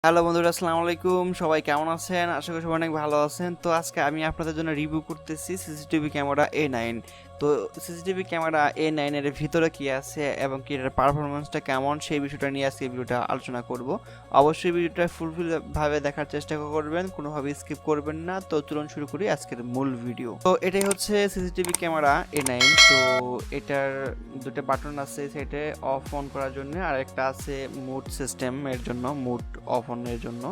Hello বন্ধুরা, আসসালামু আলাইকুম। সবাই কেমন আছেন? আশা করি সবাই অনেক ভালো আছেন। তো আজকে আমি আপনাদের জন্য রিভিউ করতেছি সিসিটিভি ক্যামেরা A9। তো সিসিটিভি ক্যামেরা A9 এর ভিতরে কি আছে এবং কি এটার পারফরমেন্সটা কেমন সেই বিষয়টা নিয়ে আজকে ভিডিওটা আলোচনা করব। অবশ্যই ভিডিওটা ফুলফিল ভাবে দেখার চেষ্টা করবেন, কোনোভাবে স্কিপ করবেন না। তো চলুন শুরু করি আজকের মূল ভিডিও। তো এটাই হচ্ছে সিসিটিভি ক্যামেরা A9। তো এটার দুটো বাটন আছে সাইডে অফ অন করার জন্য, আর একটা আছে মুড সিস্টেম এর জন্য, মুড অফ অনের জন্য।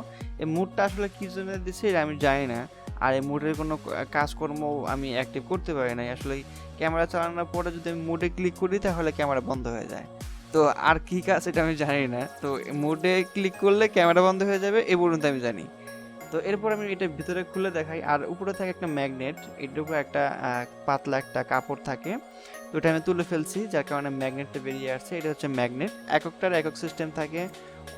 এই মুডটা আসলে কি জন্য দিছে এটা আমি জানি না, আর এই মুডের কোনো কাজকর্ম আমি অ্যাক্টিভ করতে পারি না। আসলে ক্যামেরা চালানোর পরে যদি আমি মুডে ক্লিক করি তাহলে ক্যামেরা বন্ধ হয়ে যায়। তো আর কি কাজ এটা আমি জানি না। তো মুডে ক্লিক করলে ক্যামেরা বন্ধ হয়ে যাবে এই পর্যন্ত আমি জানি। তো এরপর আমি এটা ভিতরে খুলে দেখাই। আর উপরে থাকে একটা ম্যাগনেট, এটার উপরে একটা পাতলা একটা কাপড় থাকে। তো এটা আমি তুলে ফেলছি, যার কারণে ম্যাগনেটটা বেরিয়ে আসছে। এটা হচ্ছে ম্যাগনেট, এককটার একক সিস্টেম থাকে,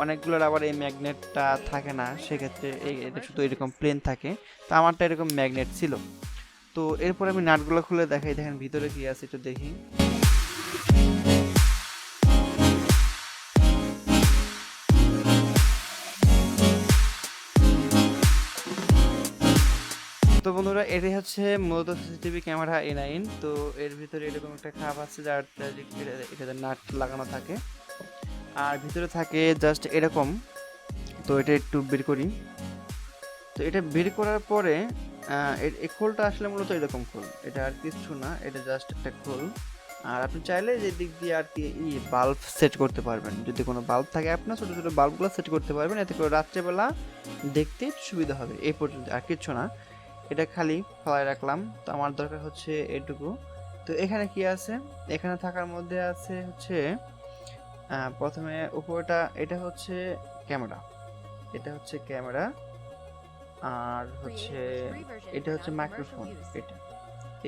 অনেকগুলোর আবার এই ম্যাগনেটটা থাকে না। সেক্ষেত্রে এটা শুধু এরকম প্লেন থাকে। তো আমারটা এরকম ম্যাগনেট ছিল। তো এরপর আমি নাটগুলো খুলে দেখাই, দেখেন ভিতরে কি আছে একটু দেখি। তো বন্ধুরা, এটাই হচ্ছে মূলত সিসিটিভি ক্যামেরা A9। তো এর ভিতরে এরকম একটা খাপ আছে যার এটাতে নাট লাগানো থাকে, আর ভিতরে থাকে জাস্ট এরকম। তো এটা একটু বের করি। তো এটা বের করার পরে এই খোলটা আসলে মূলত এরকম খোল, এটা আর কিছু না, এটা জাস্ট একটা খোল। আর আপনি চাইলে যে দিক দিয়ে আর কি বাল্ব সেট করতে পারবেন, যদি কোনো বাল্ব থাকে আপনার, ছোটো ছোটো বাল্বগুলো সেট করতে পারবেন, এতে করে রাত্রেবেলা দেখতে সুবিধা হবে। এই পর্যন্ত আর কিছু না, এটা খালি ফেলায় রাখলাম। তো আমার দরকার হচ্ছে এটুকু। তো এখানে কি আছে, এখানে থাকার মধ্যে আছে হচ্ছে প্রথমে উপরটা, এটা হচ্ছে ক্যামেরা, এটা হচ্ছে ক্যামেরা। আর হচ্ছে এটা হচ্ছে মাইক্রোফোন। এটা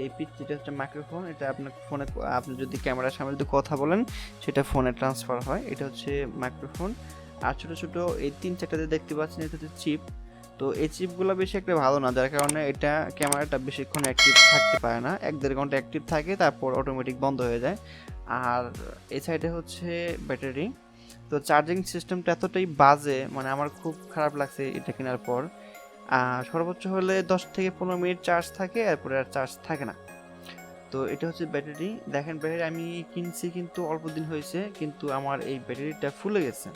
এই পিকটা হচ্ছে মাইক্রোফোন। এটা আপনার ফোনে, আপনি যদি ক্যামেরার সামনে যদি কথা বলেন সেটা ফোনে ট্রান্সফার হয়। এটা হচ্ছে মাইক্রোফোন। আর ছোট ছোট এই তিন চারটাতে দেখতে পাচ্ছেন, এটা হচ্ছে চিপ। তো এই চিপগুলো বেশি একটা ভালো না, যার কারণে এটা ক্যামেরাটা বেশিক্ষণ অ্যাক্টিভ থাকতে পারে না, 1-1.5 ঘন্টা অ্যাক্টিভ থাকে, তারপর অটোমেটিক বন্ধ হয়ে যায়। আর এই সাইডে হচ্ছে ব্যাটারি। তো চার্জিং সিস্টেমটা এতটাই বাজে, মানে আমার খুব খারাপ লাগছে এটা কেনার পর। সর্বোচ্চ হলে 10 থেকে 15 মিনিট চার্জ থাকে, এরপরে আর চার্জ থাকে না। তো এটা হচ্ছে ব্যাটারি। দেখেন ব্যাটারি আমি কিনছি কিন্তু অল্প দিন হয়েছে, কিন্তু আমার এই ব্যাটারিটা ফুলে গেছে।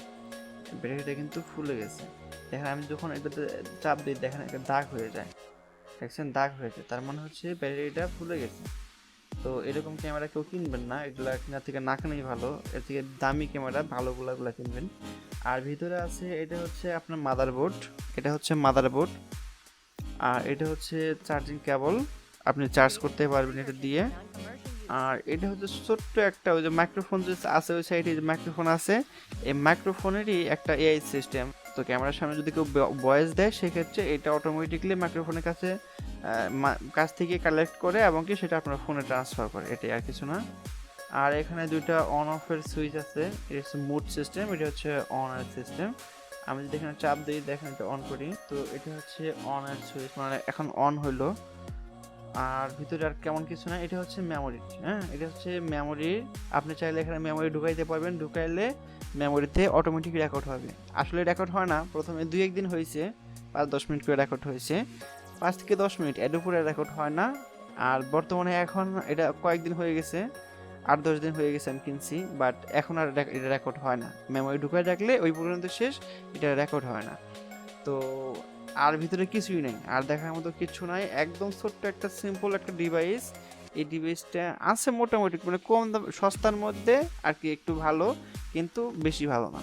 ব্যাটারিটা কিন্তু ফুলে গেছে। দেখেন আমি যখন এটাতে চাপ দিই, দেখেন একটা দাগ হয়ে যায়, দেখছেন দাগ হয়েছে, তার মানে হচ্ছে ব্যাটারিটা ফুলে গেছে। তো এরকম ক্যামেরা কেউ কিনবেন না, এগুলা কেনার থেকে না কেনাই ভালো। এর থেকে দামি ক্যামেরা ভালোগুলা কিনবেন। আর ভিতরে আছে, এটা হচ্ছে আপনার মাদারবোর্ড, এটা হচ্ছে মাদারবোর্ড। আর এটা হচ্ছে চার্জিং কেবল, আপনি চার্জ করতে পারবেন এটা দিয়ে। আর এটা হচ্ছে ছোট্ট একটা, ওই যে মাইক্রোফোন যে আছে ওই সাইডে যে মাইক্রোফোন আছে, এই মাইক্রোফোনেরই একটা এআই সিস্টেম। তো ক্যামেরার সামনে যদি কেউ ভয়েস দেয়, সেক্ষেত্রে এটা অটোমেটিকলি মাইক্রোফোনের কাছ থেকে কালেক্ট করে এবং কি সেটা আপনার ফোনে ট্রান্সফার করে, এটাই আর কিছু না। আর এখানে দুইটা অন অফের সুইচ আছে, এটা হচ্ছে মুড সিস্টেম, এটা হচ্ছে অন এর সিস্টেম। আমি যদি এখানে চাপ দিই, দেখেন এটা অন করি, তো এটা হচ্ছে অন এর সুইচ, মানে এখন অন হইলো। আর ভিতরে আর কেমন কিছু না, এটা হচ্ছে মেমোরি। হ্যাঁ, এটা হচ্ছে মেমোরি। আপনি চাইলে এখানে মেমোরি ঢুকাইতে পারবেন, ঢুকাইলে মেমোরিতে অটোমেটিক রেকর্ড হবে। আসলে রেকর্ড হয় না, প্রথমে 2-1 দিন হয়েছে, 5-10 মিনিট করে রেকর্ড হয়েছে, 5 থেকে 10 মিনিট, এর উপরে রেকর্ড হয় না। আর বর্তমানে এখন এটা কয়েকদিন হয়ে গেছে, 8-10 দিন হয়ে গেছে আমি কিনছি, বাট এখন আর এটা রেকর্ড হয় না। মেমোরি ঢুকাই রাখলে ওই পর্যন্ত শেষ, এটা রেকর্ড হয় না। তো আর ভিতরে কিছুই নেই, আর দেখার মতো কিছু নাই, একদম ছোট্ট একটা সিম্পল একটা ডিভাইস। এই ডিভাইসটা আছে মোটামুটি, মানে কম দাম, সস্তার মধ্যে আর কি, একটু ভালো, কিন্তু বেশি ভালো না।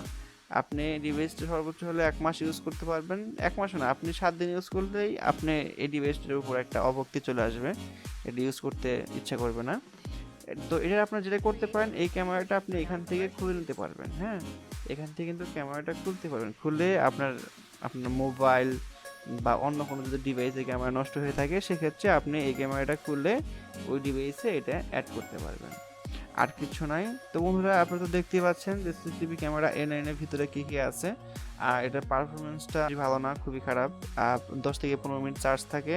আপনি ডিভাইসটা সর্বোচ্চ হলে 1 মাস ইউজ করতে পারবেন, 1 মাস না, আপনি 7 দিন ইউজ করলেই আপনি এই ডিভাইসটার উপর একটা অভক্তি চলে আসবে, এটা ইউজ করতে ইচ্ছা করবে না। তো এটা আপনার যেটা করতে পারেন, এই ক্যামেরাটা আপনি এখান থেকে খুলে নিতে পারবেন। হ্যাঁ, এখান থেকে কিন্তু ক্যামেরাটা খুলতে পারবেন, খুলে আপনার আপনার মোবাইল বা অন্য কোনো যদি ডিভাইসে ক্যামেরা নষ্ট হয়ে থাকে, সেক্ষেত্রে আপনি এই ক্যামেরাটা খুলে ওই ডিভাইসে এটা অ্যাড করতে পারবেন, আর কিছু নাই। তো বন্ধুরা, আপনারা তো দেখতেই পাচ্ছেন যে সিসিটিভি ক্যামেরা A9 এর ভিতরে কী কী আছে। আর এটার পারফরমেন্সটা ভালো না, খুবই খারাপ। 10 থেকে 15 মিনিট চার্জ থাকে,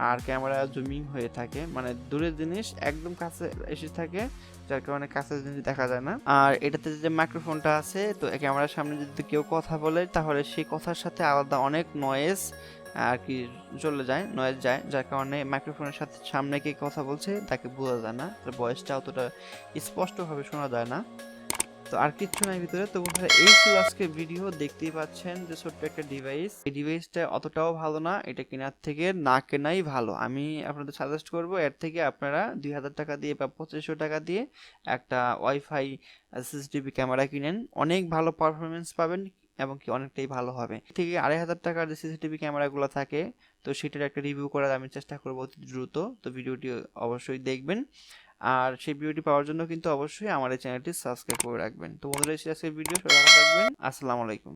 আর ক্যামেরা জুমিং হয়ে থাকে, মানে দূরের জিনিস একদম কাছে এসে থাকে, যার কারণে কাছের জিনিস দেখা যায় না। আর এটাতে যে মাইক্রোফোনটা আছে, তো ক্যামেরার সামনে যদি কেউ কথা বলে তাহলে সেই কথার সাথে আলাদা অনেক নয়েজ আর কি চলে যায়, নয়েজ যায়, যার কারণে মাইক্রোফোনের সাথে সামনে কে কথা বলছে তাকে বোঝা যায় না, তার ভয়েসটা অতটা স্পষ্টভাবে শোনা যায় না। তো আর কিচ্ছু নাই ভিতরে। তো বন্ধুরা এই ছিল আজকে ভিডিও, দেখতেই পাচ্ছেন যে ছোট্ট একটা ডিভাইস, এই ডিভাইসটা অতটাও ভালো না, এটা কেনার থেকে না কেনাই ভালো। আমি আপনাদের সাজেস্ট করব এর থেকে আপনারা 2000 টাকা দিয়ে বা 2500 টাকা দিয়ে একটা ওয়াইফাই সিসিটিভি ক্যামেরা কিনেন, অনেক ভালো পারফরমেন্স পাবেন এবং কি অনেকটাই ভালো হবে। থেকে 2500 টাকার যে সিসিটিভি ক্যামেরাগুলো থাকে, তো সেটার একটা রিভিউ করার আমি চেষ্টা করবো অতি দ্রুত। তো ভিডিওটি অবশ্যই দেখবেন, আর সেই ভিডিওটি পাওয়ার জন্য কিন্তু অবশ্যই আমার এই চ্যানেলটি সাবস্ক্রাইব করে রাখবেন। তো বন্ধুরা, এই ছিল আজকের ভিডিও, সবাই ভালো থাকবেন। আসসালামু আলাইকুম।